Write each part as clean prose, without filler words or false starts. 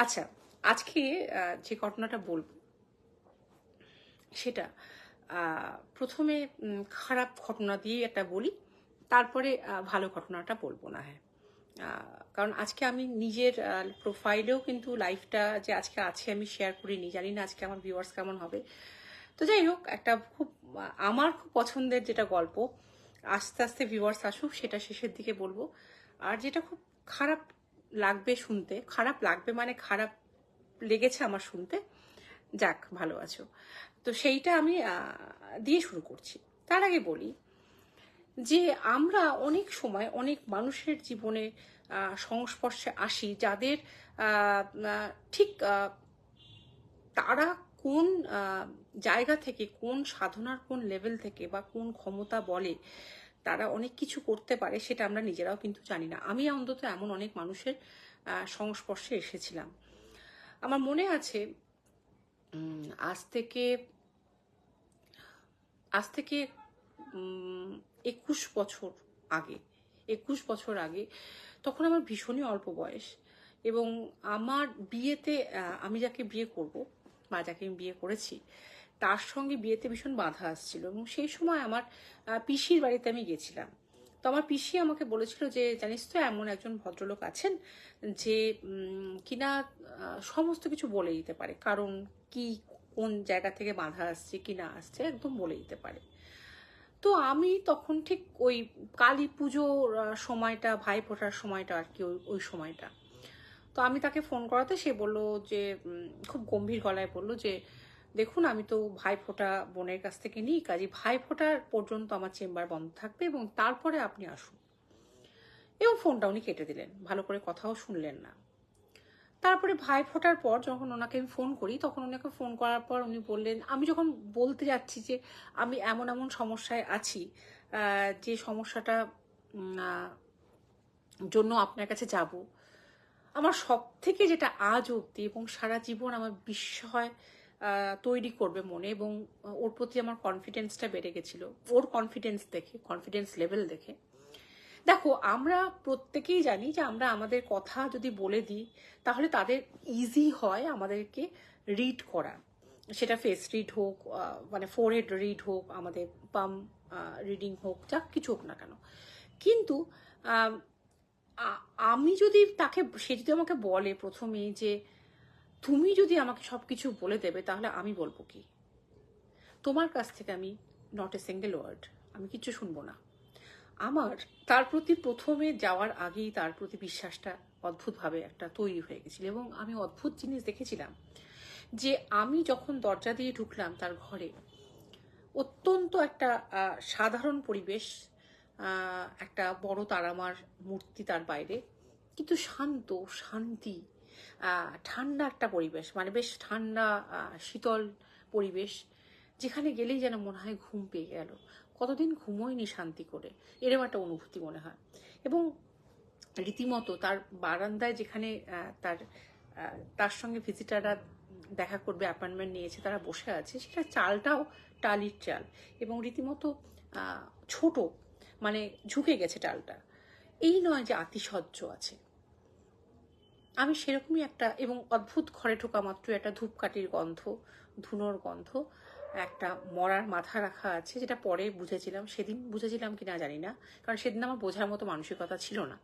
আচ্ছা, আজকে যে ঘটনাটা বলবো সেটা প্রথমে খারাপ ঘটনা দিয়ে একটা বলি, তারপরে ভালো ঘটনাটা বলবো না। হ্যাঁ, কারণ আজকে আমি নিজের প্রোফাইলেও কিন্তু লাইফটা যে আজকে আছে আমি শেয়ার করিনি, জানি না আজকে আমার ভিউয়ার্স কেমন হবে। তো যাই হোক, একটা খুব আমার খুব পছন্দের যেটা গল্প, আস্তে আস্তে ভিউয়ার্স আসুক সেটা শেষের দিকে বলবো। আর যেটা খুব খারাপ লাগবে শুনতে, খারাপ লাগবে মানে খারাপ লেগেছে আমার শুনতে, যাক ভালো আছো, তো সেইটা আমি দিয়ে শুরু করছি। তার আগে বলি যে আমরা অনেক সময় অনেক মানুষের জীবনে সংস্পর্শে আসি যাদের ঠিক তারা কোন জায়গা থেকে, কোন সাধনার কোন লেভেল থেকে বা কোন ক্ষমতা বলে তারা অনেক কিছু করতে পারে সেটা আমরা নিজেরাও কিন্তু জানি না। আমি অন্তত এমন অনেক মানুষের সংস্পর্শে এসেছিলাম। আমার মনে আছে আজ থেকে 21 বছর আগে, 21 বছর আগে, তখন আমার ভীষণই অল্প বয়স এবং আমার বিয়েতে আমি যাকে বিয়ে করব বা যাকে আমি বিয়ে করেছি তার সঙ্গে বিয়েতে ভীষণ বাধা আসছিল এবং সেই সময় আমার পিসির বাড়িতে আমি গেছিলাম। তো আমার পিসি আমাকে বলেছিল যে জানিস তো এমন একজন ভদ্রলোক আছেন যে কিনা সমস্ত কিছু বলে দিতে পারে, কারণ কি কোন জায়গা থেকে বাধা আসছে কি না আসছে একদম বলে দিতে পারে। তো আমি তখন ঠিক ওই কালী পুজোর সময়টা, ভাই ফোটার সময়টা আর কি, ওই সময়টা। তো আমি তাকে ফোন করাতে সে বললো যে খুব গম্ভীর গলায় বললো যে দেখুন আমি তো ভাই ফোটা বোনের কাছ থেকে নিই, কাজে ভাই ফোটার পর্যন্ত আমার চেম্বার বন্ধ থাকবে এবং তারপরে আপনি আসুন। এবং ফোনটা উনি কেটে দিলেন, ভালো করে কথাও শুনলেন না। তারপরে ভাই ফোটার পর যখন ওনাকে আমি ফোন করি, তখন ওনাকে ফোন করার পর উনি বললেন, আমি যখন বলতে যাচ্ছি যে আমি এমন এমন সমস্যায় আছি যে সমস্যাটা জন্য আপনার কাছে যাব, আমার সব থেকে যেটা আজ অবধি এবং সারা জীবন আমার বিস্ময় তৈরি করবে মনে, এবং ওর প্রতি আমার কনফিডেন্সটা বেড়ে গেছিল, ওর কনফিডেন্স দেখে, কনফিডেন্স লেভেল দেখে। দেখো, আমরা প্রত্যেকেই জানি যে আমরা আমাদের কথা যদি বলে দিই তাহলে তাদের ইজি হয় আমাদেরকে রিড করা, সেটা ফেস রিড হোক, মানে ফোরহেড রিড হোক, আমাদের পাম রিডিং হোক, যা কিছু হোক না কেন। কিন্তু আমি যদি তাকে, সে যদি আমাকে বলে প্রথমেই যে তুমি যদি আমাকে সব কিছু বলে দেবে তাহলে আমি বলবো কি, তোমার কাছ থেকে আমি নট এ সিঙ্গেল ওয়ার্ড, আমি কিচ্ছু শুনবো না। আমার তার প্রতি প্রথমে যাওয়ার আগেই তার প্রতি বিশ্বাসটা অদ্ভুতভাবে একটা তৈরি হয়ে গেছিল এবং আমি অদ্ভুত জিনিস দেখেছিলাম যে আমি যখন দরজা দিয়ে ঢুকলাম তার ঘরে, অত্যন্ত একটা সাধারণ পরিবেশ, একটা বড় তারামার মূর্তি তার বাইরে, কিন্তু শান্ত, শান্তি, ঠান্ডা একটা পরিবেশ, মানে বেশ ঠান্ডা শীতল পরিবেশ, যেখানে গেলেই যেন মনে হয় ঘুম পেয়ে গেল, কতদিন ঘুমোয়নি শান্তি করে, এরকম একটা অনুভূতি মনে হয়। এবং রীতিমতো তার বারান্দায় যেখানে তার সঙ্গে ভিজিটাররা দেখা করবে, অ্যাপয়েন্টমেন্ট নিয়েছে, তারা বসে আছে, সেটা চালটাও টালির চাল এবং রীতিমতো ছোট, মানে ঝুঁকে গেছে টালটা, এই নয় যে আতিশয্য আছে। আমি সেরকমই একটা, এবং অদ্ভুত ঘরে ঢোকা মাত্র একটা ধূপকাঠির গন্ধ, ধুনোর গন্ধ, একটা মরার মাথা রাখা আছে, যেটা পরে বুঝেছিলাম, সেদিন বুঝেছিলাম কি না জানি না, কারণ সেদিন আমার বোঝার মতো মানসিকতা ছিল না।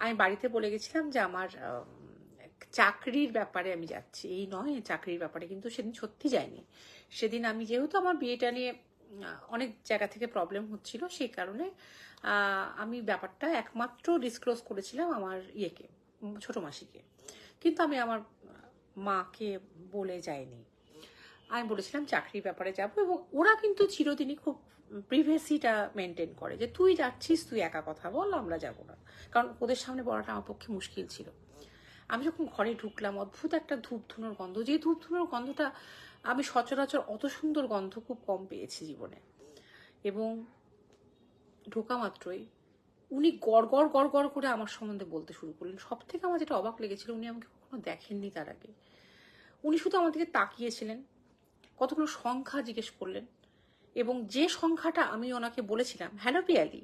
আমি বাড়িতে বলে গেছিলাম যে আমার চাকরির ব্যাপারে আমি যাচ্ছি, এই নয় চাকরির ব্যাপারে, কিন্তু সেদিন সত্যি যায়নি। সেদিন আমি যেহেতু আমার বিয়েটা নিয়ে অনেক জায়গা থেকে প্রবলেম হচ্ছিল, সেই কারণে আমি ব্যাপারটা একমাত্র ডিসক্লোজ করেছিলাম আমার ইয়েকে, ছোট মাসিকে, কিন্তু আমি আমার মাকে বলে যাইনি। আমি বলেছিলাম চাকরির ব্যাপারে যাব, এবং ওরা কিন্তু চিরদিনই খুব প্রিভেসিটা মেনটেন করে, যে তুই যাচ্ছিস তুই একা কথা বল, আমরা যাব না, কারণ ওদের সামনে বলাটা আমার পক্ষে মুশকিল ছিল। আমি যখন ঘরে ঢুকলাম, অদ্ভুত একটা ধূপ ধুনোর গন্ধ, যে ধূপ ধুনোর গন্ধটা আমি সচরাচর অত সুন্দর গন্ধ খুব কম পেয়েছি জীবনে। এবং ঢোকা মাত্রই উনি গড় গড় গড় গড় করে আমার সম্বন্ধে বলতে শুরু করলেন। সব থেকে আমার যেটা অবাক লেগেছিল, উনি আমাকে কখনো দেখেননি তার আগে, উনি শুধু আমার দিকে তাকিয়েছিলেন, কতগুলো সংখ্যা জিজ্ঞেস করলেন, এবং যে সংখ্যাটা আমি ওনাকে বলেছিলাম, হ্যালো পিয়ালি,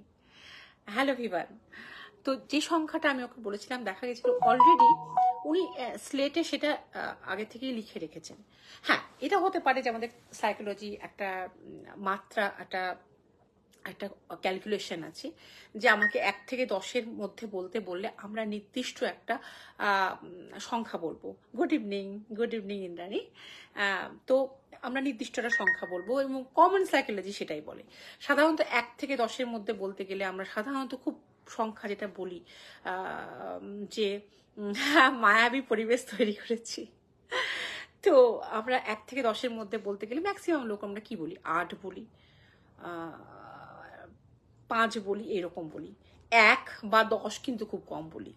হ্যালো ভিভান, তো যে সংখ্যাটা আমি ওকে বলেছিলাম, দেখা গেছিল অলরেডি উনি স্লেটে সেটা আগে থেকেই লিখে রেখেছেন। হ্যাঁ, এটা হতে পারে যে আমাদের সাইকোলজি একটা মাত্রা, একটা একটা ক্যালকুলেশন আছে যে আমাকে 1 থেকে 10-এর মধ্যে বলতে বললে আমরা নির্দিষ্ট একটা সংখ্যা বলবো। Good evening Indrani. তো আমরা নির্দিষ্ট একটা সংখ্যা বলবো এবং কমন সাইকোলজি সেটাই বলে। সাধারণত 1 থেকে 10-এর মধ্যে বলতে গেলে আমরা সাধারণত খুব সংখ্যা যেটা বলি যে মায়াবী পরিবেশ তৈরি করেছি। তো আমরা 1 থেকে 10-এর মধ্যে বলতে গেলে ম্যাক্সিমাম লোক আমরা কি বলি, 8 বলি, 5 বলি, এরকম বলি। 1 বা 10 কিন্তু খুব কম বলি।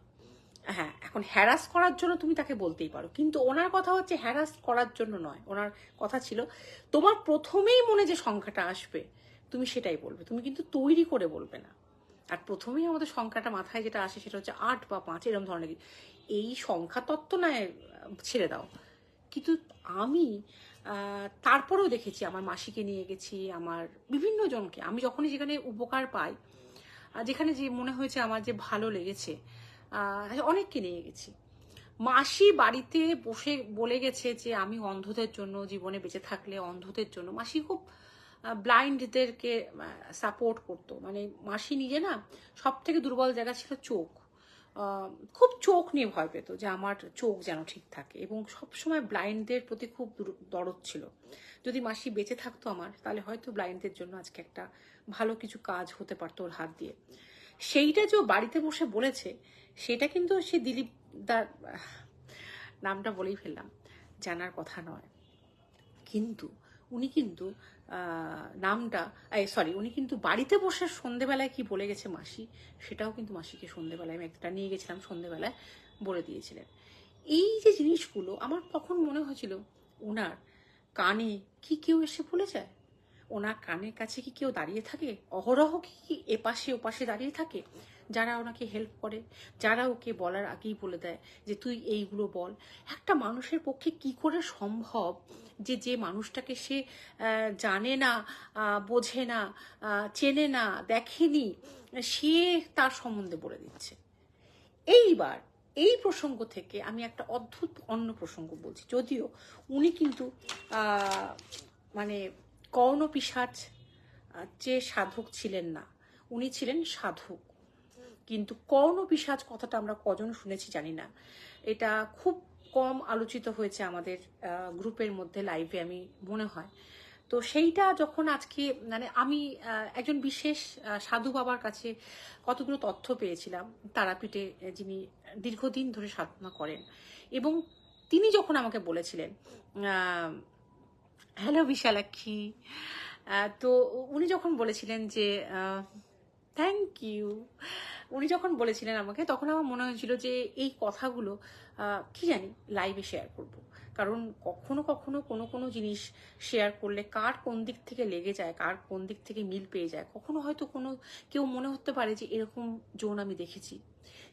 হ্যাঁ, এখন হ্যারাস করার জন্য তুমি তাকে বলতেই পারো, কিন্তু ওনার কথা হচ্ছে হ্যারাস করার জন্য নয়। ওনার কথা ছিল তোমার প্রথমেই মনে যে সংখ্যাটা আসবে তুমি সেটাই বলবে, তুমি কিন্তু তৈরি করে বলবে না। আর প্রথমেই আমাদের সংখ্যাটা মাথায় যেটা আসে সেটা হচ্ছে 8 বা 5, এরকম ধরনের। এই সংখ্যা তত্ত্ব নয়, ছেড়ে দাও। কিন্তু আমি তারপরেও দেখেছি, আমার মাসিকে নিয়ে গেছি, আমার বিভিন্ন জনকে, আমি যখনই যেখানে উপকার পাই, যেখানে যে মনে হয়েছে আমার যে ভালো লেগেছে, অনেককে নিয়ে গেছি। মাসি বাড়িতে বসে বলে গেছে যে আমি অন্ধদের জন্য, জীবনে বেঁচে থাকলে অন্ধদের জন্য। মাসি খুব ব্লাইন্ডদেরকে সাপোর্ট করতো। মানে মাসি নিজে না, সব থেকে দুর্বল জায়গা ছিল চোখ। খুব চোখ নিয়ে ভয় পেত যে আমার চোখ যেন ঠিক থাকে, এবং সবসময় ব্লাইন্ডদের প্রতি খুব দরদ ছিল। যদি মাসি বেঁচে থাকতো আমার, তাহলে হয়তো ব্লাইন্ডদের জন্য আজকে একটা ভালো কিছু কাজ হতে পারতো ওর হাত দিয়ে। সেইটা যে বাড়িতে বসে বলেছে, সেটা কিন্তু সে দিলীপ দার, নামটা বলেই ফেললাম, জানার কথা নয়, কিন্তু উনি কিন্তু নামটা, উনি কিন্তু বাড়িতে বসে সন্ধেবেলায় কি বলে গেছে মাসি, সেটাও কিন্তু মাসিকে সন্ধেবেলায়, আমি একটা নিয়ে গেছিলাম সন্ধেবেলায়, বলে দিয়েছিলেন। এই যে জিনিসগুলো আমার তখন মনে হয়েছিল, ওনার কানে কি কেউ এসে বলে যায়? ওনার কানের কাছে কি কেউ দাঁড়িয়ে থাকে? অহরহ কি এপাশে ওপাশে দাঁড়িয়ে থাকে যারা ওনাকে হেল্প করে, যারা ওকে বলার আগেই বলে দেয় যে তুই এইগুলো বল? একটা মানুষের পক্ষে কি করে সম্ভব যে যে মানুষটাকে সে জানে না, বোঝে না, চেনে না, দেখেনি, সে তার সম্বন্ধে বলে দিচ্ছে? এইবার এই প্রসঙ্গ থেকে আমি একটা অদ্ভুত অন্য প্রসঙ্গ বলছি। যদিও উনি কিন্তু মানে কর্ণপিশাচ যে সাধক ছিলেন না, উনি ছিলেন সাধক। কিন্তু কর্ণপিশাচ কথাটা আমরা কজন শুনেছি জানি না। এটা খুব কম আলোচিত হয়েছে আমাদের গ্রুপের মধ্যে, লাইভে আমি মনে হয়। তো সেইটা যখন আজকে, মানে আমি একজন বিশেষ সাধু বাবার কাছে কতগুলো তথ্য পেয়েছিলাম, তারাপীঠে যিনি দীর্ঘদিন ধরে সাধনা করেন, এবং তিনি যখন আমাকে বলেছিলেন, হ্যালো বিশালাক্ষী, তো উনি যখন বলেছিলেন যে থ্যাংক ইউ, উনি যখন বলেছিলেন আমাকে, তখন আমার মনে হয়েছিল যে এই কথাগুলো কি জানি লাইভে শেয়ার করব। কারণ কখনো কখনো কোনো কোনো জিনিস শেয়ার করলে কার কোন দিক থেকে লেগে যায়, কার কোন দিক থেকে মিল পেয়ে যায়, কখনো হয়তো কোনো কেউ মনে হতে পারে যে এরকম জোন আমি দেখেছি,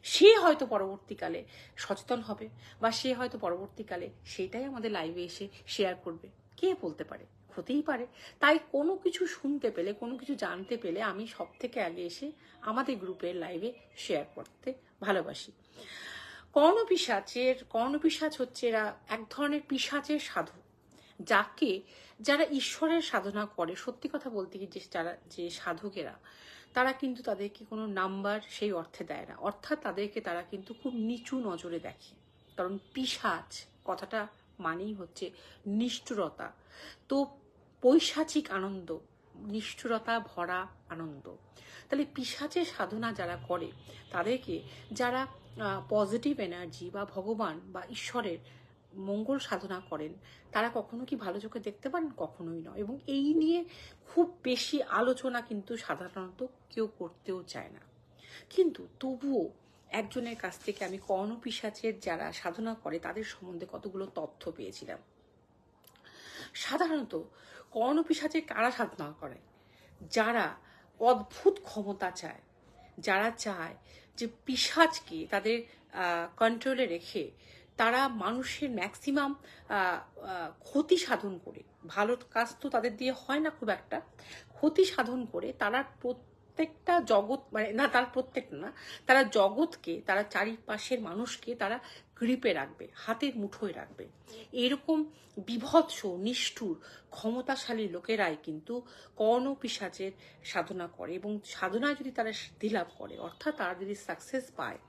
সে হয়তো পরবর্তীকালে সচেতন হবে, বা সে হয়তো পরবর্তীকালে সেটাই আমাদের লাইভে এসে শেয়ার করবে, কে বলতে পারে, হতেই পারে। তাই কোনো কিছু শুনতে পেলে, কোনো কিছু জানতে পেলে আমি সব থেকে আগে এসে আমাদের গ্রুপের লাইভে শেয়ার করতে ভালোবাসি। কর্ণপিশাচ হচ্ছে এরা এক ধরনের পিশাচের সাধু, যারা ঈশ্বরের সাধনা করে। সত্যি কথা বলতে কি, যে সাধকেরা, তারা কিন্তু তাদেরকে কোনো নাম্বার সেই অর্থে দেয় না, অর্থাৎ তাদেরকে তারা কিন্তু খুব নিচু নজরে দেখে। কারণ পিশাচ কথাটা মানেই হচ্ছে নিষ্ঠুরতা। তো পৈশাচিক আনন্দ, নিষ্ঠুরতা ভরা আনন্দ। তাহলে পিশাচের সাধনা যারা করে, তাদেরকে যারা পজিটিভ এনার্জি বা ভগবান বা ঈশ্বরের মঙ্গল সাধনা করেন, তারা কখনো কি ভালো চোখে দেখতে পারেন? কখনোই নয়। এবং এই নিয়ে খুব বেশি আলোচনা কিন্তু সাধারণত কেউ করতেও চায় না। কিন্তু তবুও একজনের কাছ থেকে আমি কর্ণপিশাচের যারা সাধনা করে তাদের সম্বন্ধে কতগুলো তথ্য পেয়েছিলাম। সাধারণত কর্ণপিশাচের কারা সাধনা করে? যারা অদ্ভুত ক্ষমতা চায়, যারা চায় যে পিশাচকে তাদের কন্ট্রোলে রেখে তারা মানুষের ম্যাক্সিমাম ক্ষতি সাধন করে, ভালো কাজ তো তাদের দিয়ে হয় না খুব একটা, ক্ষতি সাধন করে তারা প্রত্যেকটা জগৎ, মানে না, তার প্রত্যেকটা না, তারা জগৎকে, তারা চারিপাশের মানুষকে তারা গ্রিপে রাখবে, হাতের মুঠোয় রাখবে। এরকম বিভৎস, নিষ্ঠুর, ক্ষমতাশালী লোকেরাই কিন্তু কর্ণপিশাচের সাধনা করে, এবং সাধনায় যদি তারা সিদ্ধি লাভ করে, অর্থাৎ তারা যদি সাকসেস পায়,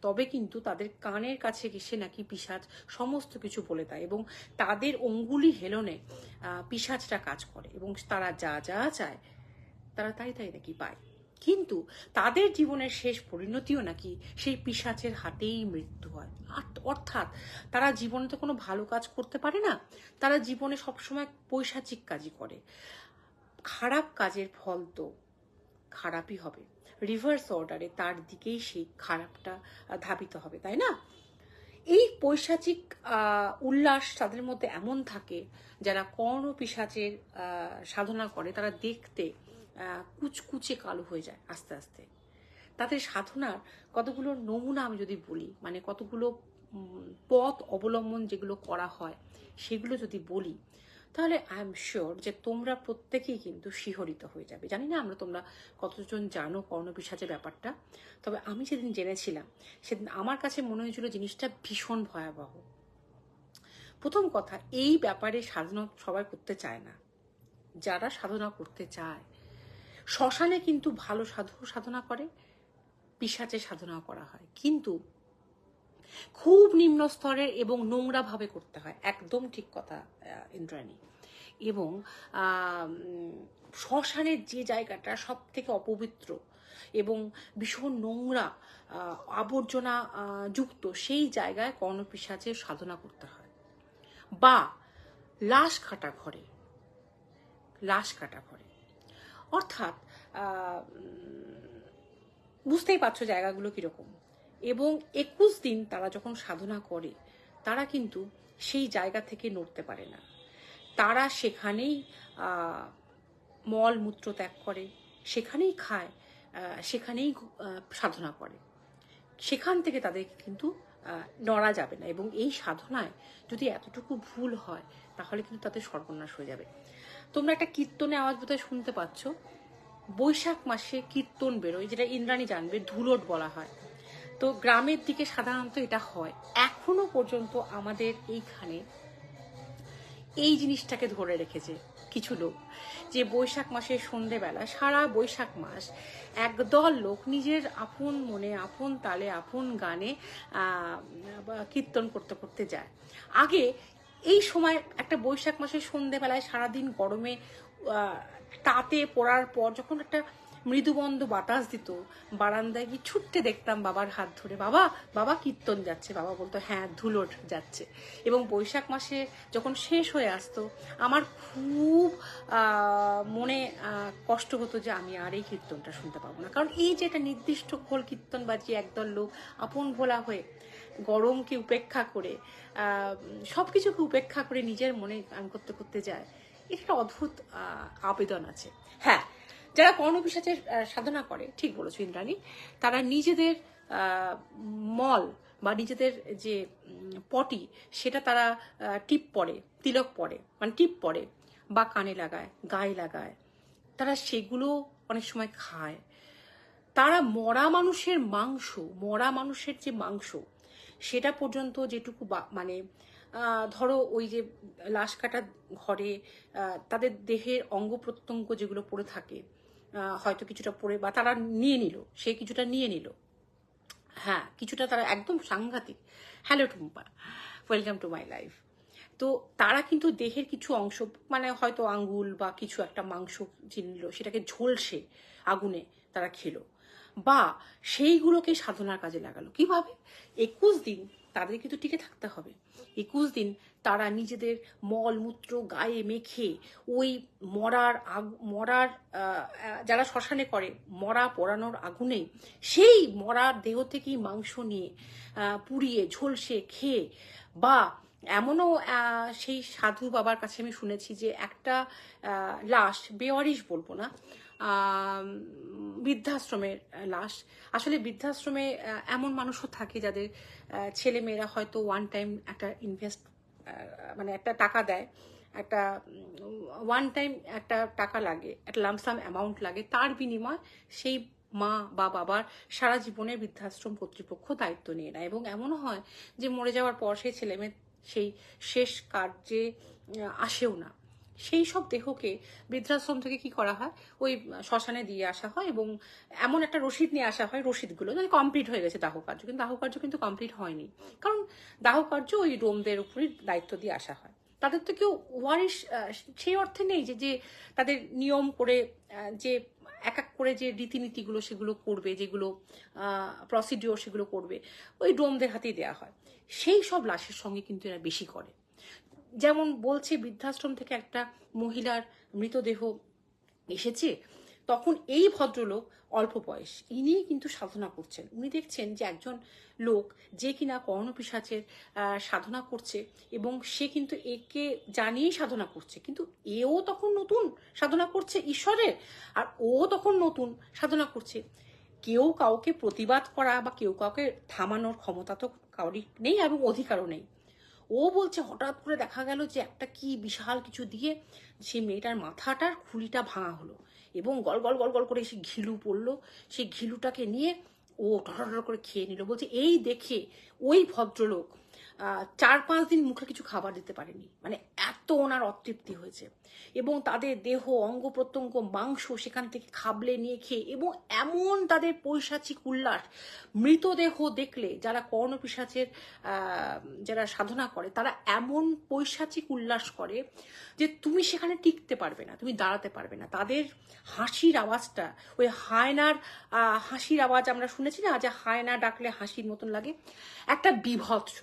তবে কিন্তু তাদের কানের কাছে ঘেঁষে নাকি পিশাচ সমস্ত কিছু বলে দেয়, এবং তাদের অঙ্গুলি হেলনে পিশাচটা কাজ করে, এবং তারা যা যা চায় তারা তাই তাই নাকি পায়। কিন্তু তাদের জীবনের শেষ পরিণতিও নাকি সেই পিশাচের হাতেই মৃত্যু হয়। অর্থাৎ তারা জীবনে তো কোনো ভালো কাজ করতে পারে না, তারা জীবনে সবসময় পৈশাচিক কাজই করে। খারাপ কাজের ফল তো খারাপই হবে, রিভার্স অর্ডারে তার দিকেই সেই খারাপটা ধাবিত হবে, তাই না? এই পৈশাচিক উল্লাস তাদের মধ্যে এমন থাকে, যারা কর্ণপিশাচের সাধনা করে তারা দেখতে কুচকুচে কালো হয়ে যায় আস্তে আস্তে। তাদের সাধনার কতগুলো নমুনা আমি যদি বলি, মানে কতগুলো পথ অবলম্বন যেগুলো করা হয় সেগুলো যদি বলি, তাহলে আই এম শিওর যে তোমরা প্রত্যেকেই কিন্তু শিহরিত হয়ে যাবে। জানি না তোমরা কতজন জানো কর্ণপিশাচের ব্যাপারটা, তবে আমি যেদিন জেনেছিলাম সেদিন আমার কাছে মনে হয়েছিল জিনিসটা ভীষণ ভয়াবহ। প্রথম কথা, এই ব্যাপারে সাধনা সবাই করতে চায় না। যারা সাধনা করতে চায়, শ্মশানে কিন্তু ভালো সাধু সাধনা করে, পিশাচের সাধনা করা হয়, কিন্তু খুব নিম্ন স্তরের এবং নোংরা ভাবে করতে হয়। একদম ঠিক কথা ইন্দ্রাণী। এবং শ্মশানের যে জায়গাটা সব থেকে অপবিত্র এবং ভীষণ নোংরা আবর্জনা যুক্ত, সেই জায়গায় কর্ণপিশাচের সাধনা করতে হয়। বা লাশ কাটা ঘরে, অর্থাৎ বুঝতেই পারছো জায়গাগুলো কিরকম। এবং 21 দিন তারা যখন সাধনা করে, তারা কিন্তু সেই জায়গা থেকে নড়তে পারে না। তারা সেখানেই মল মূত্র ত্যাগ করে, সেখানেই খায়, সেখানেই সাধনা করে। সেখান থেকে তাদের কিন্তু নড়া যাবে না, এবং এই সাধনায় যদি এতটুকু ভুল হয় তাহলে কিন্তু তাদের সর্বনাশ হয়ে যাবে। তোমরা একটা কীর্তনে আওয়াজ বোধহয় শুনতে পাচ্ছ, বৈশাখ মাসে কীর্তন বেরোয়, যেটা ইন্দ্রাণী জানবে, ধুলোট বলা হয়। তো গ্রামের দিকে সাধারণত এটা হয়। এখনো পর্যন্ত আমাদের এইখানে এই জিনিসটাকে ধরে রেখেছে কিছু লোক, যে বৈশাখ মাসের সন্ধেবেলা সারা বৈশাখ মাস একদল লোক নিজের আপন মনে, আপন তালে, আপন গানে কীর্তন করতে করতে যায়। আগে এই সময় একটা বৈশাখ মাসের সন্ধেবেলায় সারাদিন গরমে তাতে পড়ার পর যখন একটা মৃদুবন্ধ বাতাস দিত, বারান্দায় গিয়ে ছুটতে দেখতাম বাবার হাত ধরে, বাবা বাবা কীর্তন যাচ্ছে। বাবা বলতো হ্যাঁ ধুলোট যাচ্ছে। এবং বৈশাখ মাসে যখন শেষ হয়ে আসতো, আমার খুব মনে কষ্ট হতো যে আমি আর এই কীর্তনটা শুনতে পাবো না। কারণ এই যে একটা নির্দিষ্ট খোল কীর্তন বাজিয়ে একদল লোক আপন ভোলা হয়ে, গরমকে উপেক্ষা করে, সবকিছুকে উপেক্ষা করে নিজের মনে গান করতে করতে যায়, এটা একটা অদ্ভুত আবেদন আছে। হ্যাঁ, যারা কর্ণপিশাচের সাধনা করে, ঠিক বলেছো ইন্দ্রাণী, তারা নিজেদের মল বা নিজেদের যে পটি, সেটা তারা টিপ পরে, তিলক পরে, মানে টিপ পরে, বা কানে লাগায়, গায়ে লাগায়, তারা সেগুলো অনেক সময় খায়। তারা মরা মানুষের যে মাংস, সেটা পর্যন্ত যেটুকু মানে ধরো ওই যে লাশ কাটা ঘরে তাদের দেহের অঙ্গ প্রত্যঙ্গ যেগুলো পড়ে থাকে, হয়তো কিছুটা পড়ে, বা তারা নিয়ে নিল, সে কিছুটা নিয়ে নিল, হ্যাঁ কিছুটা তারা একদম সাংঘাতিক। Hello Tumpa, welcome to my life. তো তারা কিন্তু দেহের কিছু অংশ, মানে হয়তো আঙ্গুল বা কিছু একটা মাংস চিনল, সেটাকে ঝলসে আগুনে তারা খেলো, বা সেইগুলোকে সাধনার কাজে লাগালো। কিভাবে? 21 দিন তাদের কিন্তু টিকে থাকতে হবে। 21 দিন তারা নিজেদের মলমূত্র গায়ে মেখে ওই মরার যারা শ্মশানে করে, মরা পোড়ানোর আগুনে সেই মরার দেহ থেকেই মাংস নিয়ে পুড়িয়ে ঝলসে খেয়ে, বা এমনও সেই সাধু বাবার কাছে আমি শুনেছি যে একটা লাশ, বেওয়ারিশ বলবো না, বৃদ্ধাশ্রমের লাশ, আসলে বৃদ্ধাশ্রমে এমন মানুষও থাকে যাদের ছেলে মেয়েরা হয়তো ওয়ান টাইম একটা মানে একটা টাকা দেয়, একটা ওয়ান টাইম একটা টাকা লাগে, একটা লামসাম অ্যামাউন্ট লাগে, তার বিনিময় সেই মা বা বাবার সারা জীবনের বৃদ্ধাশ্রম কর্তৃপক্ষ দায়িত্ব নিয়ে নেয়, এবং এমনও হয় যে মরে যাওয়ার পর সেই ছেলেমেয়ে সেই শেষ কার্যে আসেও না। সেই সব দেহকে বৃদ্ধাশ্রম থেকে কি করা হয়, ওই শ্মশানে দিয়ে আসা হয়, এবং এমন একটা রসিদ নিয়ে আসা হয়, রসিদগুলো মানে কমপ্লিট হয়ে গেছে দাহ কার্য, কিন্তু দাহ কার্য কিন্তু কমপ্লিট হয়নি, কারণ দাহ কার্য ওই ডোমদের উপরই দায়িত্ব দিয়ে আসা হয়। তাদের তো কেউ ওয়ারিশ সেই অর্থে নেই যে যে তাদের নিয়ম করে যে এক এক করে যে রীতিনীতিগুলো সেগুলো করবে, যেগুলো প্রসিডিওর সেগুলো করবে, ওই ডোমদের হাতেই দেওয়া হয়। সেই সব লাশের সঙ্গে কিন্তু এরা বেশি করে। যেমন বলছে বৃদ্ধাশ্রম থেকে একটা মহিলার মৃতদেহ এসেছে, তখন এই ভদ্রলোক অল্প বয়স, ইনি কিন্তু সাধনা করছেন। উনি দেখছেন যে একজন লোক যে কিনা কর্ণপিশাচের সাধনা করছে, এবং সে কিন্তু একে জানিয়েই সাধনা করছে, কিন্তু এও তখন নতুন সাধনা করছে ঈশ্বরের, আর ও তখন নতুন সাধনা করছে। কেউ কাউকে প্রতিবাদ করা বা কেউ কাউকে থামানোর ক্ষমতা তো কারোরই নেই, এবং অধিকারও নেই। ও বলছে হঠাৎ করে দেখা গেল যে একটা কি বিশাল কিছু দিয়ে সেই মেয়েটার মাথাটার খুলিটা ভাঙা হলো, এবং গল গল গল গল করে সে ঘিলু পড়লো, সেই ঘিলুটাকে নিয়ে ও টটর করে খেয়ে নিল। বলছে এই দেখে ওই ভদ্রলোক 4-5 দিন মুখে কিছু খাবার দিতে পারেনি, মানে এত ওনার অতৃপ্তি হয়েছে। এবং তাদের দেহ অঙ্গ প্রত্যঙ্গ মাংস সেখান থেকে খাবলে নিয়ে খেয়ে, এবং এমন তাদের পৈশাচিক উল্লাস, মৃতদেহ দেখলে যারা কর্ণপিশাচের যারা সাধনা করে তারা এমন পৈশাচিক উল্লাস করে যে তুমি সেখানে টিকতে পারবে না, তুমি দাঁড়াতে পারবে না। তাদের হাসির আওয়াজটা, ওই হায়নার হাসির আওয়াজ আমরা শুনেছি না, যে হায়না ডাকলে হাসির মতন লাগে, একটা বিভৎস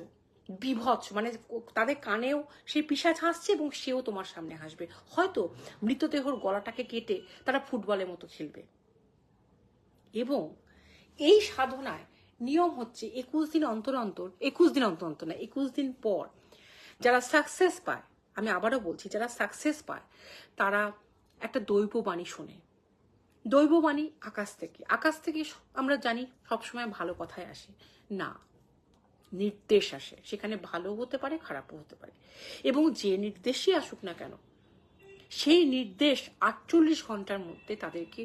বিভৎস, মানে তাদের কানেও সেই পিশাচ হাসছে এবং সেও তোমার সামনে হাসবে। হয়তো মৃতদেহর গলাটাকে কেটে তারা ফুটবলের মতো খেলবে। এবং এই সাধনায় নিয়ম হচ্ছে 21 দিন অন্তর অন্তর, 21 দিন অন্তর অন্তর না, 21 দিন পর যারা সাকসেস পায়, আমি আবারও বলছি, যারা সাকসেস পায় তারা একটা দৈববাণী শোনে। দৈববাণী আকাশ থেকে, আকাশ থেকে আমরা জানি সবসময় ভালো কথায় আসে না, নির্দেশ আসে, সেখানে ভালো হতে পারে খারাপও হতে পারে, এবং যে নির্দেশই আসুক না কেন সেই নির্দেশ 48 ঘন্টার মধ্যে তাদেরকে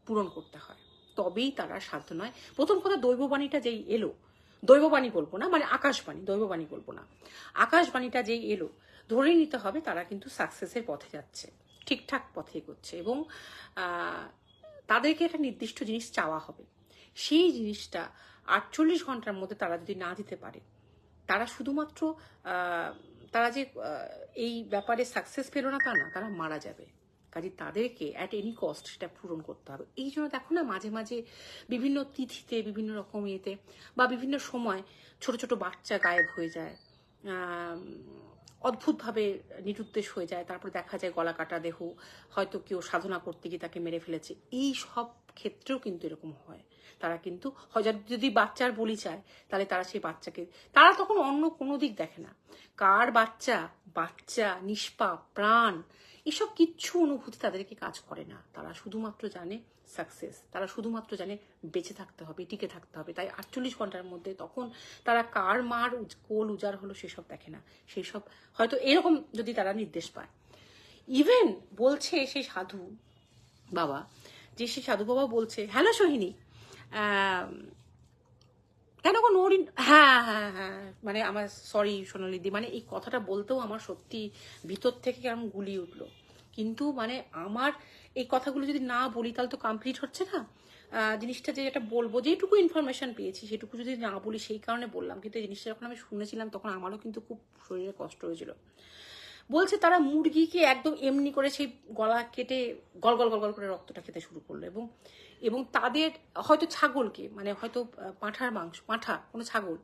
পূরণ করতে হয়, তবেই তারা সাধনায়। প্রথম কথা, দৈববাণীটা যেই এলো, দৈববাণী বলবো না, মানে আকাশবাণী, দৈববাণী বলবো না, আকাশবাণীটা যেই এলো ধরে নিতে হবে তারা কিন্তু সাকসেসের পথে যাচ্ছে, ঠিকঠাক পথে এগোচ্ছে, এবং তাদেরকে একটা নির্দিষ্ট জিনিস চাওয়া হবে। সেই জিনিসটা 48 ঘন্টার মধ্যে তারা যদি না দিতে পারে, তারা শুধুমাত্র তারা যে এই ব্যাপারে সাকসেস পেল না তা না, তারা মারা যাবে। কাজে তাদেরকে অ্যাট এনি কস্ট সেটা পূরণ করতে হবে। এই জন্য দেখো না মাঝে মাঝে বিভিন্ন তিথিতে, বিভিন্ন রকম ইয়েতে বা বিভিন্ন সময় ছোট ছোট বাচ্চা গায়েব হয়ে যায়, অদ্ভুতভাবে নিরুদ্দেশ হয়ে যায়, তারপর দেখা যায় গলা কাটা দেহ, হয়তো কেউ সাধনা করতে গিয়ে তাকে মেরে ফেলেছে। এই সব ক্ষেত্রেও কিন্তু এরকম হয়। তারা কিন্তু যদি বাচ্চার বলি চায়, তাহলে তারা সেই বাচ্চাকে, তারা তখন অন্য কোনো দিক দেখে না, কার বাচ্চা, বাচ্চা নিষ্পাপ প্রাণ, এসব কিচ্ছু অনুভূতি তাদেরকে কাজ করে না। তারা শুধুমাত্র জানে সাকসেস, তারা শুধুমাত্র জানে বেঁচে থাকতে হবে, টিকে থাকতে হবে। তাই 48 ঘন্টার মধ্যে তখন তারা কার মার কোল উজাড় হলো সেসব দেখে না, সেসব হয়তো এরকম যদি তারা নির্দেশ পায়। ইভেন বলছে সেই সাধু বাবা, যে সেই সাধু বাবা বলছে, হ্যালো সোহিনী, কেন গো নরিন, হ্যাঁ হ্যাঁ হ্যাঁ, মানে আমার সরি সোনালিদি, মানে এই কথাটা বলতেও আমার সত্যি ভিতর থেকে কেমন গুলি উঠলো। কিন্তু মানে আমার এই কথাগুলো যদি না বলি তাহলে তো কমপ্লিট হচ্ছে না জিনিসটা। যে এটা বলবো, যেটুকু ইনফরমেশন পেয়েছি সেটুকু যদি না বলি, সেই কারণে বললাম। কিন্তু এই জিনিসটা যখন আমি শুনেছিলাম তখন আমারও কিন্তু খুব শরীরে কষ্ট হয়েছিল। বলছে তারা মুরগিকে একদম এমনি করে সেই গলা কেটে গল গল গল গল করে রক্তটা খেতে শুরু করলো, এবং এবং তাদের হয়তো ছাগলকে, মানে হয়তো পাঁঠার মাংস, পাঁঠা কোনো ছাগল,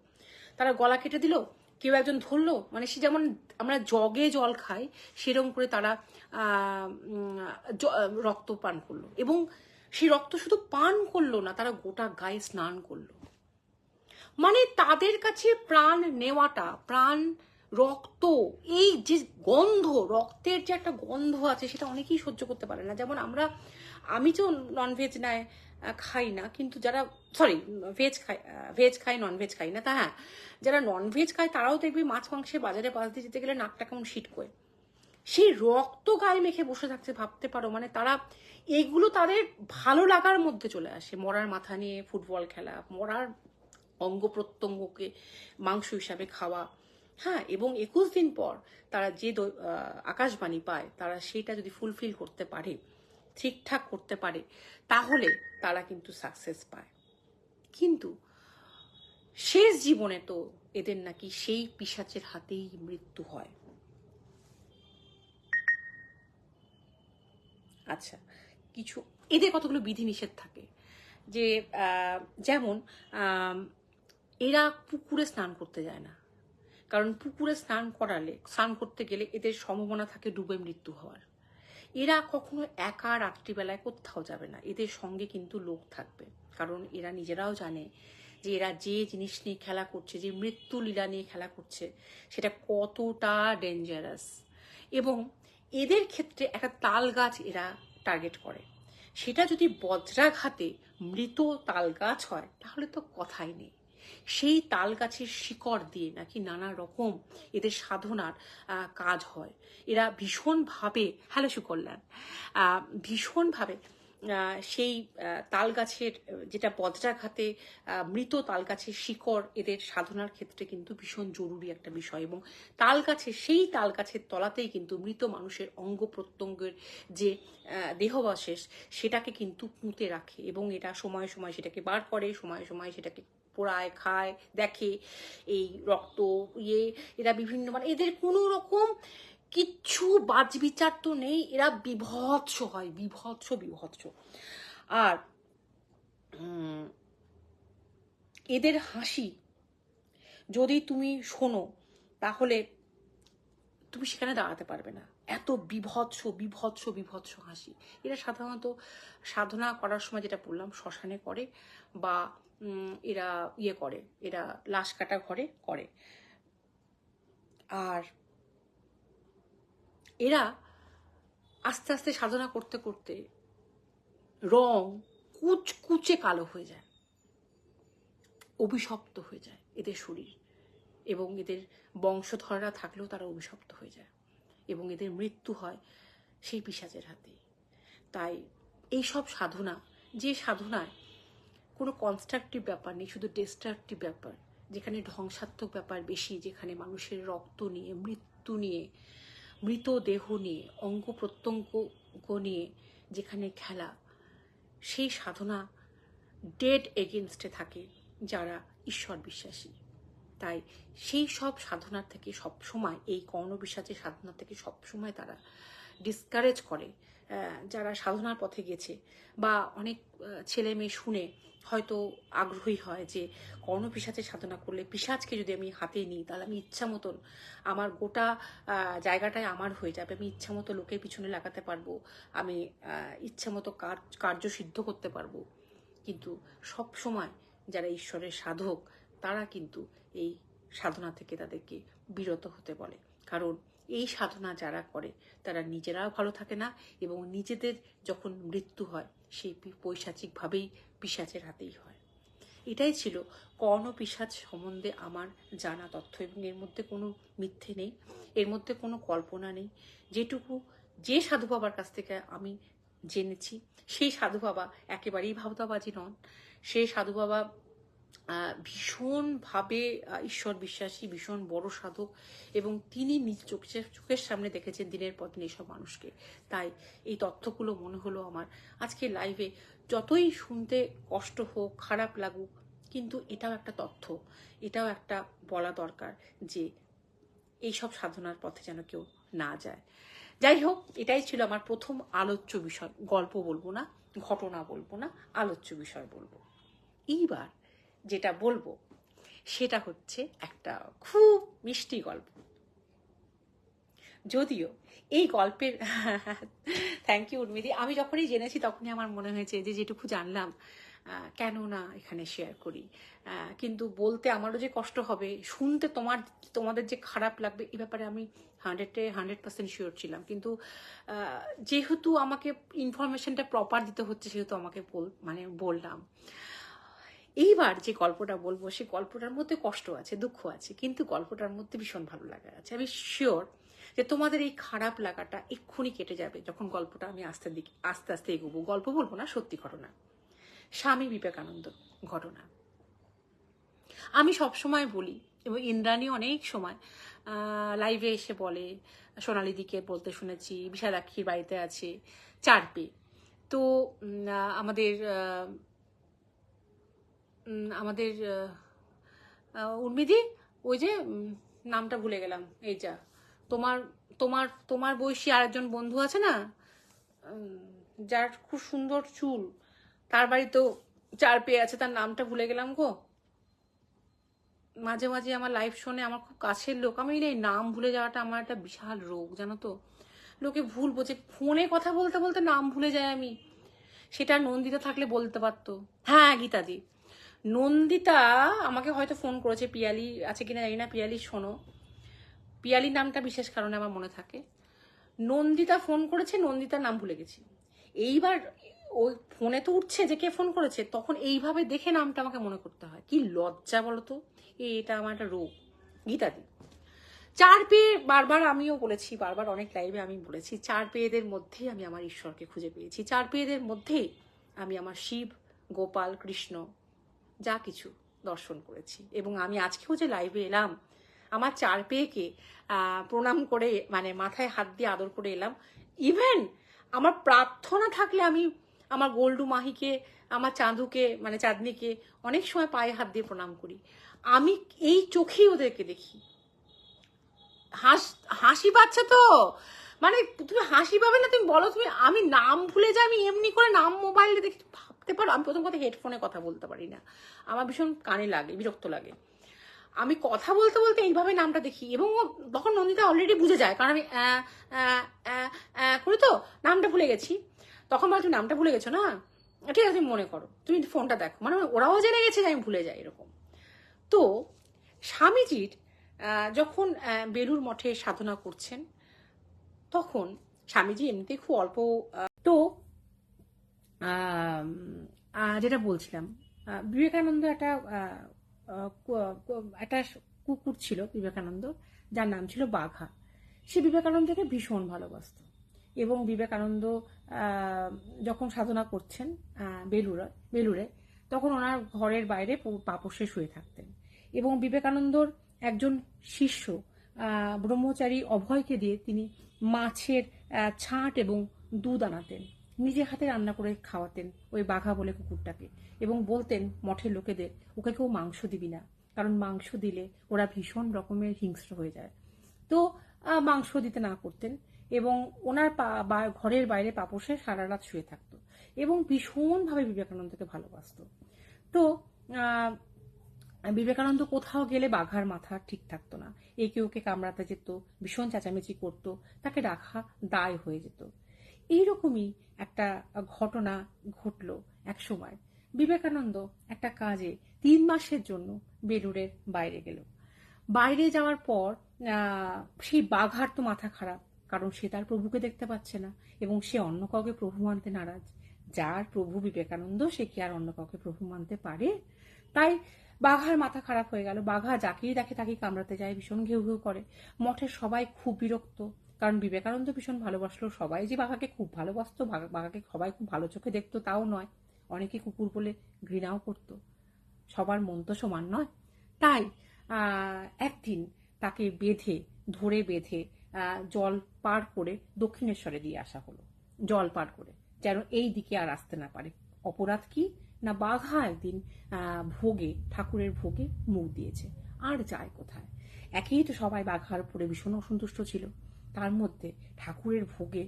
তারা গলা কেটে দিল, কেউ একজন ধরলো, মানে সে যেমন আমরা জগে জল খাই সেরকম করে তারা রক্ত পান করলো, এবং সেই রক্ত শুধু পান করলো না, তারা গোটা গায়ে স্নান করলো। মানে তাদের কাছে প্রাণ নেওয়াটা, প্রাণ, রক্ত, এই যে গন্ধ, রক্তের যে একটা গন্ধ আছে সেটা অনেকেই সহ্য করতে পারে না। যেমন আমি তো ননভেজ নাই খাই না, কিন্তু যারা ভেজ খাই ননভেজ খাই না, তা হ্যাঁ, যারা ননভেজ খায় তারাও দেখবি মাছ মাংসের বাজারে পাশ দিয়ে যেতে গেলে নাকটা কেমন শীত করে। সেই রক্ত গায়ে মেখে বসে থাকতে, ভাবতে পারো, মানে তারা এগুলো তাদের ভালো লাগার মধ্যে চলে আসে। মরার মাথা নিয়ে ফুটবল খেলা, মরার অঙ্গ প্রত্যঙ্গকে মাংস হিসাবে খাওয়া, হ্যাঁ, এবং 21 দিন পর তারা যে আকাশবাণী পায়, তারা সেটা যদি ফুলফিল করতে পারে, ঠিকঠাক করতে পারে, তাহলে তারা কিন্তু সাকসেস পায়। কিন্তু শেষ জীবনে তো এদের নাকি সেই পিশাচের হাতেই মৃত্যু হয়। আচ্ছা, কিছু এদের কতগুলো বিধিনিষেধ থাকে, যে যেমন এরা পুকুরে স্নান করতে যায় না, কারণ পুকুরে স্নান করতে গেলে এদের সম্ভাবনা থাকে ডুবে মৃত্যু হওয়ার। এরা কখনো একা রাত্রিবেলায় কোথাও যাবে না, এদের সঙ্গে কিন্তু লোক থাকবে, কারণ এরা নিজেরাও জানে যে এরা যে জিনিস নিয়ে খেলা করছে, যে মৃত্যু লীলা নিয়ে খেলা করছে, সেটা কতটা ডেঞ্জারাস। এবং এদের ক্ষেত্রে একটা তাল গাছ এরা টার্গেট করে, সেটা যদি বজ্রাঘাতে মৃত তাল গাছ হয় তাহলে তো কথাই নেই। সেই তাল গাছের শিকড় দিয়ে নাকি নানা রকম এদের সাধনার কাজ হয়। এরা ভীষণভাবে, হ্যালো সুকল্যাণ, ভীষণভাবে সেই তাল গাছের, যেটা বজ্রাঘাতে মৃত তাল গাছের শিকড় এদের সাধনার ক্ষেত্রে কিন্তু ভীষণ জরুরি একটা বিষয়। এবং সেই তাল গাছের তলাতেই কিন্তু মৃত মানুষের অঙ্গ প্রত্যঙ্গের যে দেহাবশেষ, সেটাকে কিন্তু পুঁতে রাখে, এবং এটা সময়ে সময়ে সেটাকে বার করে, সময়ে সময়ে সেটাকে পোড়ায়, খায়, দেখে এই রক্ত এরা বিভিন্ন, মানে এদের কোনো রকম কিচ্ছু বাজ বিচার তো নেই, এরা বিভৎস হয়, বিভৎস বিভৎস। আর এদের হাসি যদি তুমি শোনো তাহলে তুমি সেখানে দাঁড়াতে পারবে না, এত বিভৎস বিভৎস বিভৎস হাসি। এরা সাধারণত সাধনা করার সময়, যেটা বললাম, শ্মশানে করে, বা এরা করে, এরা লাশ কাটা ঘরে করে। আর এরা আস্তে আস্তে সাধনা করতে করতে রং কুচকুচে কালো হয়ে যায়, অভিশপ্ত হয়ে যায় এদের শরীর, এবং এদের বংশধররা থাকলেও তারা অভিশপ্ত হয়ে যায়, এবং এদের মৃত্যু হয় সেই পিশাচের হাতে। তাই এইসব সাধনা, যে সাধনায় কোনো কনস্ট্রাকটিভ ব্যাপার নেই, শুধু ডিস্ট্রাকটিভ ব্যাপার, যেখানে ধ্বংসাত্মক ব্যাপার বেশি, যেখানে মানুষের রক্ত নিয়ে, মৃত্যু নিয়ে, মৃতদেহ নিয়ে, অঙ্গ প্রত্যঙ্গ নিয়ে যেখানে খেলা, সেই সাধনা ডেড এগেনস্টে থাকে যারা ঈশ্বর বিশ্বাসী। তাই সেই সব সাধনার থেকে সবসময়, এই কর্ণপিশাচের সাধনা থেকে সবসময় তারা ডিসকারেজ করে। যারা সাধনার পথে গেছে, বা অনেক ছেলে মেয়ে শুনে হয়তো আগ্রহী হয় যে কর্ণপিশাচের সাধনা করলে, পিশাচকে যদি আমি হাতে নিই তাহলে আমি ইচ্ছা মতন, আমার গোটা জায়গাটায় আমার হয়ে যাবে, আমি ইচ্ছা মতো লোকের পিছনে লাগাতে পারবো, আমি ইচ্ছা মতো কার্য সিদ্ধ করতে পারবো। কিন্তু সব সময় যারা ঈশ্বরের সাধক, তারা কিন্তু এই সাধনা থেকে তাদেরকে বিরত হতে বলে, কারণ এই সাধনা যারা করে তারা নিজেরাও ভালো থাকে না, এবং নিজেদের যখন মৃত্যু হয় সেই পৈশাচিকভাবেই পিশাচের হাতেই হয়। এটাই ছিল কর্ণপিশাচ সম্বন্ধে আমার জানা তথ্য, এবং এর মধ্যে কোনো মিথ্যে নেই, এর মধ্যে কোনো কল্পনা নেই। যেটুকু যে সাধু বাবার কাছ থেকে আমি জেনেছি, সেই সাধু বাবা একেবারেই ভাবতাবাজি নন। সেই সাধু বাবা ভীষণভাবে ঈশ্বর বিশ্বাসী, ভীষণ বড় সাধক, এবং তিনি নিজ চোখের সামনে দেখেছেন দিনের পর দিন এইসব মানুষকে। তাই এই তথ্যগুলো মনে হলো আমার আজকে লাইভে, যতই শুনতে কষ্ট হোক, খারাপ লাগুক, কিন্তু এটাও একটা তথ্য, এটাও একটা বলা দরকার যে এইসব সাধনার পথে যেন কেউ না যায়। যাই হোক, এটাই ছিল আমার প্রথম আলোচ্য বিষয়। গল্প বলবো না, ঘটনা বলবো না, আলোচ্য বিষয় বলবো। এইবার যেটা বলবো সেটা হচ্ছে একটা খুব মিষ্টি গল্প। যদিও এই গল্পের থ্যাংক ইউ উর্মিদি, আমি যখনই জেনেছি তখনই আমার মনে হয়েছে যে যেটুকু জানলাম কেন না এখানে শেয়ার করি। কিন্তু বলতে আমারও যে কষ্ট হবে, শুনতে তোমাদের যে খারাপ লাগবে, এই ব্যাপারে আমি 100% শিওর ছিলাম। কিন্তু যেহেতু আমাকে ইনফরমেশনটা প্রপার দিতে হচ্ছে, সেহেতু আমাকে বললাম। এইবার যে গল্পটা বলবো, সেই গল্পটার মধ্যে কষ্ট আছে, দুঃখ আছে, কিন্তু গল্পটার মধ্যে ভীষণ ভালো লাগা আছে। আমি শিওর যে তোমাদের এই খারাপ লাগাটা এক্ষুনি কেটে যাবে যখন গল্পটা আমি আস্তে আস্তে এগোবো। গল্প বলবো না, সত্যি ঘটনা, স্বামী বিবেকানন্দ ঘটনা। আমি সবসময় বলি, এবং ইন্দ্রাণী অনেক সময় লাইভে এসে বলে, সোনালিদিকে বলতে শুনেছি, বিশালাক্ষীর বাড়িতে আছে চারপে। তো আমাদের আমাদের উর্মিদি, ওই যে নামটা ভুলে গেলাম, এই যা তোমার তোমার তোমার বয়সী আরেকজন বন্ধু আছে না, যার খুব সুন্দর চুল, তার বাড়ি তো চারপে আছে, তার নামটা ভুলে গেলাম গো। মাঝে মাঝে আমার লাইভ শোনে, আমার খুব কাছের লোক। আমি এই নাম ভুলে যাওয়াটা আমার একটা বিশাল রোগ, জানো তো। লোকে ভুল বোঝে, ফোনে কথা বলতে বলতে নাম ভুলে যায় আমি। সেটা নন্দিতা থাকলে বলতে পারতো। হ্যাঁ গীতাদি, নন্দিতা আমাকে হয়তো ফোন করেছে, পিয়ালি আছে কিনা জানি না। পিয়ালি শোনো, পিয়ালির নামটা বিশেষ কারণে আমার মনে থাকে। নন্দিতা ফোন করেছে, নন্দিতার নাম ভুলে গেছি। এইবার ওই ফোনে তো উঠছে যে কে ফোন করেছে, তখন এইভাবে দেখে নামটা আমাকে মনে করতে হয়। কি লজ্জা বলো তো, এটা আমার একটা রোগ। গীতাদি, চার পেয়ে বারবার আমিও বলেছি, বারবার অনেক লাইভে আমি বলেছি, চার পেয়েদের মধ্যেই আমি আমার ঈশ্বরকে খুঁজে পেয়েছি। চার পেয়েদের মধ্যেই আমি আমার শিব, গোপাল, কৃষ্ণ যা কিছু দর্শন করেছি। এবং আমি আজকেও যে লাইভে এলাম, আমার চার পেয়েকে প্রণাম করে, মানে মাথায় হাত দিয়ে আদর করে এলাম। ইভেন আমার প্রার্থনা থাকলে আমি আমার গোল্ডু মাহিকে, আমার চাঁদুকে, মানে চাঁদনিকে অনেক সময় পায়ে হাত দিয়ে প্রণাম করি। আমি এই চোখেই ওদেরকে দেখি। হাসি পাচ্ছে তো, মানে তুমি হাসি পাবে না, তুমি বলো। তুমি, আমি নাম ভুলে যাই, আমি এমনি করে নাম মোবাইলে দেখি, ভাবতে পারো। আমি প্রথম কথা হেডফোনে কথা বলতে পারি না, আমার ভীষণ কানে লাগে, বিরক্ত লাগে। আমি কথা বলতে বলতে এইভাবে নামটা দেখি, এবং তখন নন্দিতা অলরেডি বুঝে যায়, কারণ আমি করি তো, নামটা ভুলে গেছি। তখন বলে, তুমি নামটা ভুলে গেছো না, ঠিক আছে তুমি মনে করো, তুমি ফোনটা দেখো। মানে ওরাও জেনে গেছে যে আমি ভুলে যাই, এরকম। তো স্বামীজির যখন বেলুর মঠে সাধনা করছেন, তখন স্বামীজি এমনিতে খুব অল্প। তো যেটা বলছিলাম, বিবেকানন্দ একটা কুকুর ছিল বিবেকানন্দ, যার নাম ছিল বাঘা। সে বিবেকানন্দকে ভীষণ ভালোবাসত। এবং বিবেকানন্দ যখন সাধনা করছেন বেলুরে, তখন ওনার ঘরের বাইরে পাপোশে শুয়ে থাকতেন। এবং বিবেকানন্দর একজন শিষ্য ব্রহ্মচারী অভয়কে দিয়ে তিনি মাছের ছাঁট এবং দুধ আনাতেন, নিজে হাতে রান্না করে খাওয়াতেন ওই বাঘা বলে কুকুরটাকে। এবং বলতেন মঠের লোকেদের, ওকে কেউ মাংস দিবি না, কারণ মাংস দিলে ওরা ভীষণ রকমের হিংস্র হয়ে যায়। তো মাংস দিতে না করতেন। এবং ওনার ঘরের বাইরে পাপোশে সারা রাত শুয়ে থাকতো, এবং ভীষণভাবে বিবেকানন্দকে ভালোবাসত। তো বিবেকানন্দ কোথাও গেলে বাঘার মাথা ঠিক থাকতো না, একে ওকে কামড়াতে যেত, ভীষণ চেঁচামেচি করতো, তাকে রাখা দায় হয়ে যেত। এইরকমই একটা ঘটনা ঘটলো এক সময়। বিবেকানন্দ একটা কাজে 3 মাসের জন্য বেলুড়ের বাইরে গেল। বাইরে যাওয়ার পর সেই বাঘার তো মাথা খারাপ, কারণ সে তার প্রভুকে দেখতে পাচ্ছে না, এবং সে অন্য কাউকে প্রভু মানতে নারাজ। যার প্রভু বিবেকানন্দ, সে কি আর অন্য কাউকে প্রভু মানতে পারে? তাই বাঘার মাথা খারাপ হয়ে গেল। বাঘা যাকেই দেখে তাকেই কামড়াতে যায়, ভীষণ ঘেউ ঘেউ করে। মঠের সবাই খুব বিরক্ত, কারণ বিবেকানন্দ ভীষণ ভালোবাসলো। সবাই যে বাঘাকে খুব ভালোবাসতো, বাঘাকে সবাই খুব ভালো চোখে দেখতো তাও নয়, অনেকে কুকুর বলে ঘৃণাও করত। সবার মন তো সমান নয়। তাই একদিন তাকে ধরে বেঁধে জল পার করে দক্ষিণেশ্বরে দিয়ে আসা হলো। জল পার করে, যেন এই দিকে আর আসতে না পারে। অপরাধ কি না, বাঘা একদিন ঠাকুরের ভোগে মুখ দিয়েছে, আর যায় কোথায়? একেই তো সবাই বাঘার উপরে ভীষণ অসন্তুষ্ট ছিল, তার মধ্যে ঠাকুরের ভোগে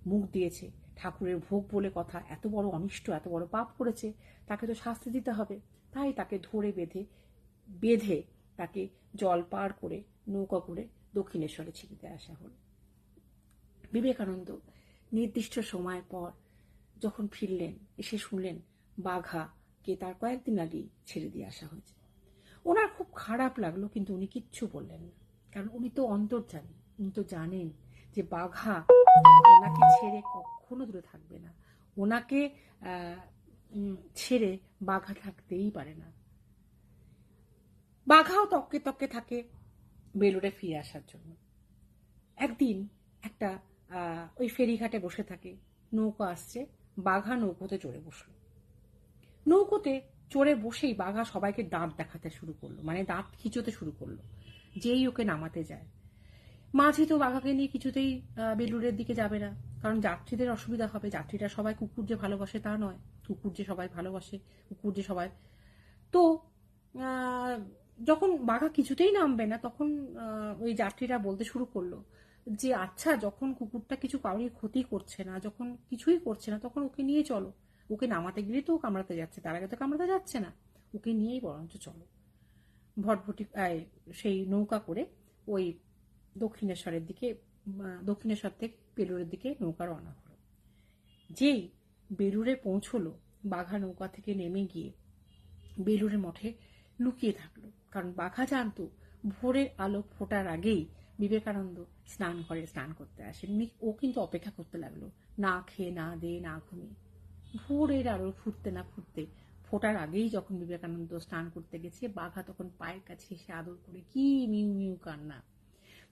মুখ দিয়েছে। ঠাকুরের ভোগ বলে কথা, এত বড় অনিষ্ট, এত বড় পাপ করেছে, তাকে তো শাস্তি দিতে হবে। তাই তাকে ধরে বেঁধে তাকে জল পার করে নৌকা করে দক্ষিণেশ্বরে ছেড়ে আসা হলো। বিবেকানন্দ নির্দিষ্ট সময় পর যখন ফিরলেন, এসে শুনলেন বাঘাকে তার কয়েকদিন আগেই ছেড়ে দিয়ে আসা হয়েছে। ওনার খুব খারাপ লাগলো, কিন্তু উনি কিচ্ছু বললেন না, কারণ উনি তো অন্তর্যামী। উনি তো জানেন যে বাঘা ওনাকে ছেড়ে কখনো দূরে থাকবে না, ওনাকে ছেড়ে বাঘা থাকতেই পারে না। বাঘাও তককে তককে থাকে বেলুড়ে ফিরে আসার জন্য। একদিন একটা ওই ফেরিঘাটে বসে থাকে, নৌকা আসছে, বাঘা নৌকোতে চড়ে বসলো। নৌকোতে চড়ে বসেই বাঘা সবাইকে দাঁত দেখাতে শুরু করলো, মানে দাঁত খিঁচোতে শুরু করলো। যেই ওকে নামাতে যায়, মাঝি তো বাঘাকে নিয়ে কিছুতেই বেলুড়ের দিকে যাবে না, কারণ যাত্রীদের অসুবিধা হবে। যাত্রীরা সবাই কুকুর যে ভালোবাসে তা নয়, কুকুর যে সবাই ভালোবাসে, কুকুর যে সবাই। তো যখন বাঘা কিছুতেই নামবে না, তখন ওই যাত্রীরা বলতে শুরু করলো যে আচ্ছা, যখন কুকুরটা কিছু কারোর ক্ষতি করছে না, যখন কিছুই করছে না, তখন ওকে নিয়ে চলো। ওকে নামাতে গেলেই তো ও কামড়াতে যাচ্ছে, তার আগে তো কামড়াতে যাচ্ছে না, ওকে নিয়েই বরঞ্চ চলো। ভটভটি সেই নৌকা করে ওই দক্ষিণেশ্বরের দিকে, দক্ষিণেশ্বর থেকে বেলুড়ের দিকে নৌকা রওনা হলো। যেই বেলুড়ে পৌঁছলো, বাঘা নৌকা থেকে নেমে গিয়ে বেলুড়ের মঠে লুকিয়ে থাকলো, কারণ বাঘা জানতো ভোরের আলো ফোটার আগেই বিবেকানন্দ স্নান ঘরে স্নান করতে আসেন। ও কিন্তু অপেক্ষা করতে লাগলো, না খেয়ে না দিয়ে না ঘুমিয়ে। ভোরের আলো ফুটতে না ফুটতে, ফোটার আগেই যখন বিবেকানন্দ স্নান করতে গেছে, বাঘা তখন পায়ের কাছে এসে আদর করে কি মিউ মিউ কান্না।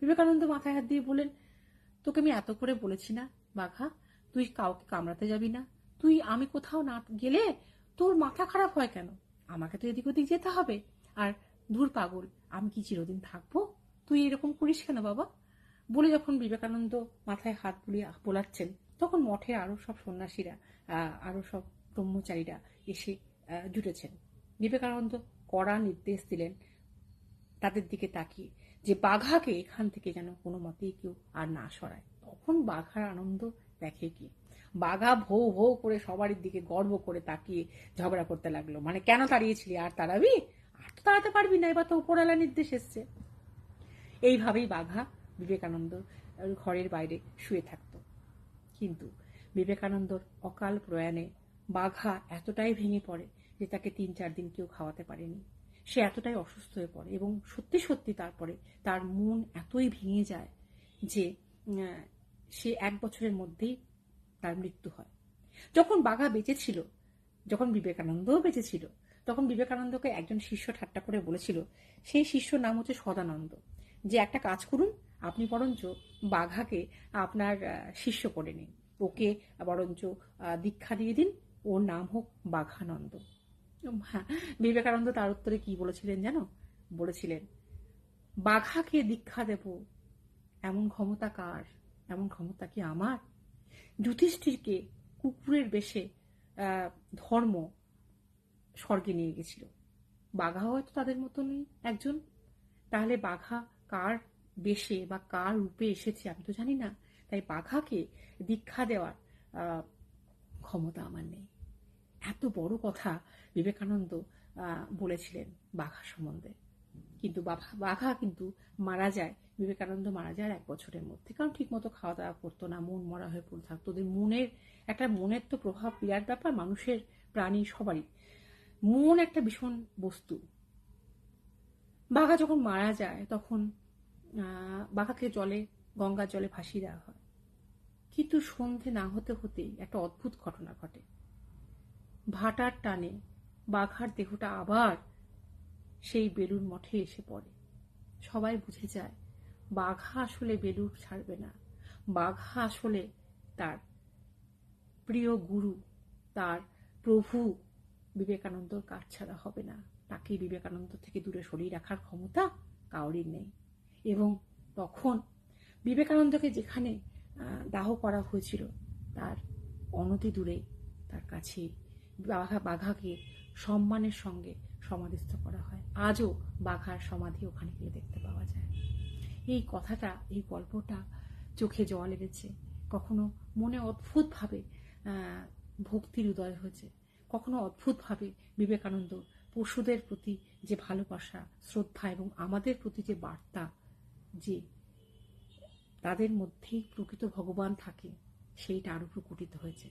বিবেকানন্দ মাথায় হাত দিয়ে বলেন, তোকে আমি এত করে বলেছি না বাঘা, তুই কাউকে কামড়াতে যাবি না। তুই আমি কোথাও না গেলে তোর মাথা খারাপ হয় কেন? আমাকে তো এদিক ওদিক যেতে হবে। আর ধুর পাগল, আমি কি চিরদিন থাকবো? তুই এরকম করিস কেন বাবা? বলে যখন বিবেকানন্দ মাথায় হাত বুলিয়ে বোলাচ্ছেন, তখন মঠের আরো সব সন্ন্যাসীরা, আরো সব ব্রহ্মচারীরা এসে জুটেছেন। বিবেকানন্দ কড়া নির্দেশ দিলেন তাদের দিকে তাকিয়ে যে বাঘাকে এখান থেকে যেন কোনো মতেই কেউ আর না সরায়। তখন বাঘার আনন্দ দেখে কি, বাঘা ভৌ ভৌ করে সবারই দিকে গর্ব করে তাকিয়ে ঝগড়া করতে লাগলো, মানে কেন তাড়িয়েছিলি, আর তাড়াবি? আর তো তাড়াতে পারবি না, এবার তো উপরওয়ালা নির্দেশ এসছে। এইভাবেই বাঘা বিবেকানন্দ ঘরের বাইরে শুয়ে থাকতো। কিন্তু বিবেকানন্দর অকাল প্রয়াণে বাঘা এতটাই ভেঙে পড়ে যে তাকে 3-4 দিন কেউ খাওয়াতে পারেনি। সে এতটাই অসুস্থ হয়ে পড়ে এবং সত্যি সত্যি তারপরে তার মন এতই ভেঙে যায় যে সে 1 বছরের মধ্যেই তার মৃত্যু হয়। যখন বাঘা বেঁচে ছিল, যখন বিবেকানন্দও বেঁচে ছিল, তখন বিবেকানন্দকে একজন শিষ্য ঠাট্টা করে বলেছিল, সেই শিষ্যর নাম হচ্ছে সদানন্দ, যে একটা কাজ করুন, আপনি বরঞ্চ বাঘাকে আপনার শিষ্য করে নিন, ওকে বরঞ্চ দীক্ষা দিয়ে দিন, ওর নাম হোক বাঘানন্দ। হ্যাঁ, বিবেকানন্দ তার উত্তরে কি বলেছিলেন জানো? বলেছিলেন, বাঘাকে দীক্ষা দেব এমন ক্ষমতা কার? এমন ক্ষমতা কি আমার? যুধিষ্ঠিরকে কুকুরের বেশে ধর্ম স্বর্গে নিয়ে গেছিল, বাঘা হয়তো তাদের মতনই একজন। তাহলে বাঘা কার বেশে বা কার রূপে এসেছে আমি তো জানি না, তাই বাঘাকে দীক্ষা দেওয়ার ক্ষমতা আমার নেই। এত বড় কথা বিবেকানন্দ বলেছিলেন বাঘা সম্বন্ধে। কিন্তু বাঘা কিন্তু মারা যায়, বিবেকানন্দ মারা যায় 1 বছরের মধ্যে, কারণ ঠিক মতো খাওয়া দাওয়া করতো না, মন মরা হয়ে পড়ে থাকতো। ওদের মনের তো প্রভাব বিরাট ব্যাপার, মানুষের, প্রাণী সবারই মন একটা ভীষণ বস্তু। বাঘা যখন মারা যায় তখন বাঘাকে গঙ্গার জলে ভাসিয়ে দেওয়া হয়। কিন্তু সন্ধে না হতে হতেই একটা অদ্ভুত ঘটনা ঘটে। ভাটার টানে বাঘার দেহটা আবার সেই বেলুড় মঠে এসে পড়ে। সবাই বুঝে যায় বাঘা আসলে বেলুড় ছাড়বে না, বাঘা আসলে তার প্রিয় গুরু, তার প্রভু বিবেকানন্দর কাছ ছাড়া হবে না। তাকে বিবেকানন্দ থেকে দূরে সরিয়ে রাখার ক্ষমতা কাউরির নেই। এবং তখন বিবেকানন্দকে যেখানে দাহ করা হয়েছিল তার অনতি দূরে, তার কাছে বাঘাকে সম্মানের সঙ্গে সমাধিস্থ করা হয়। আজও বাঘার সমাধি ওখানে গিয়ে দেখতে পাওয়া যায়। এই কথাটা, এই গল্পটা চোখে জল এনেছে, কখনো মনে অদ্ভুতভাবে ভক্তির উদয় হয়েছে, কখনো অদ্ভুতভাবে বিবেকানন্দ পশুদের প্রতি যে ভালোবাসা, শ্রদ্ধা এবং আমাদের প্রতি যে বার্তা, যে তাদের মধ্যেই প্রকৃত ভগবান থাকে, সেইটা আরো প্রকটিত হয়েছে।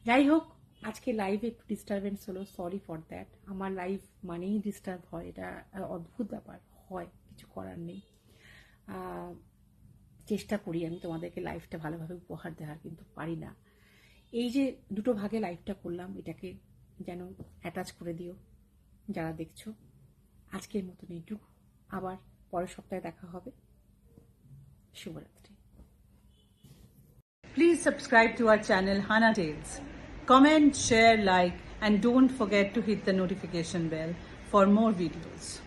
যাই হোক, আজকে লাইভে একটু ডিস্টারবেন্স হলো, সরি ফর দ্যাট। আমার লাইভ মানেই ডিস্টার্ব হয়, এটা অদ্ভুত ব্যাপার, হয়, কিছু করার নেই। চেষ্টা করি আমি তোমাদেরকে লাইভটা ভালোভাবে উপহার দেওয়ার, কিন্তু পারি না। এই যে দুটো ভাগে লাইভটা করলাম, এটাকে যেন অ্যাটাচ করে দিও যারা দেখছো। আজকের মতন এইটুকু, আবার পরের সপ্তাহে দেখা হবে। শুভরাত্রি। Please subscribe to our channel Hana Tales. Comment, share, like, and don't forget to hit the notification bell for more videos.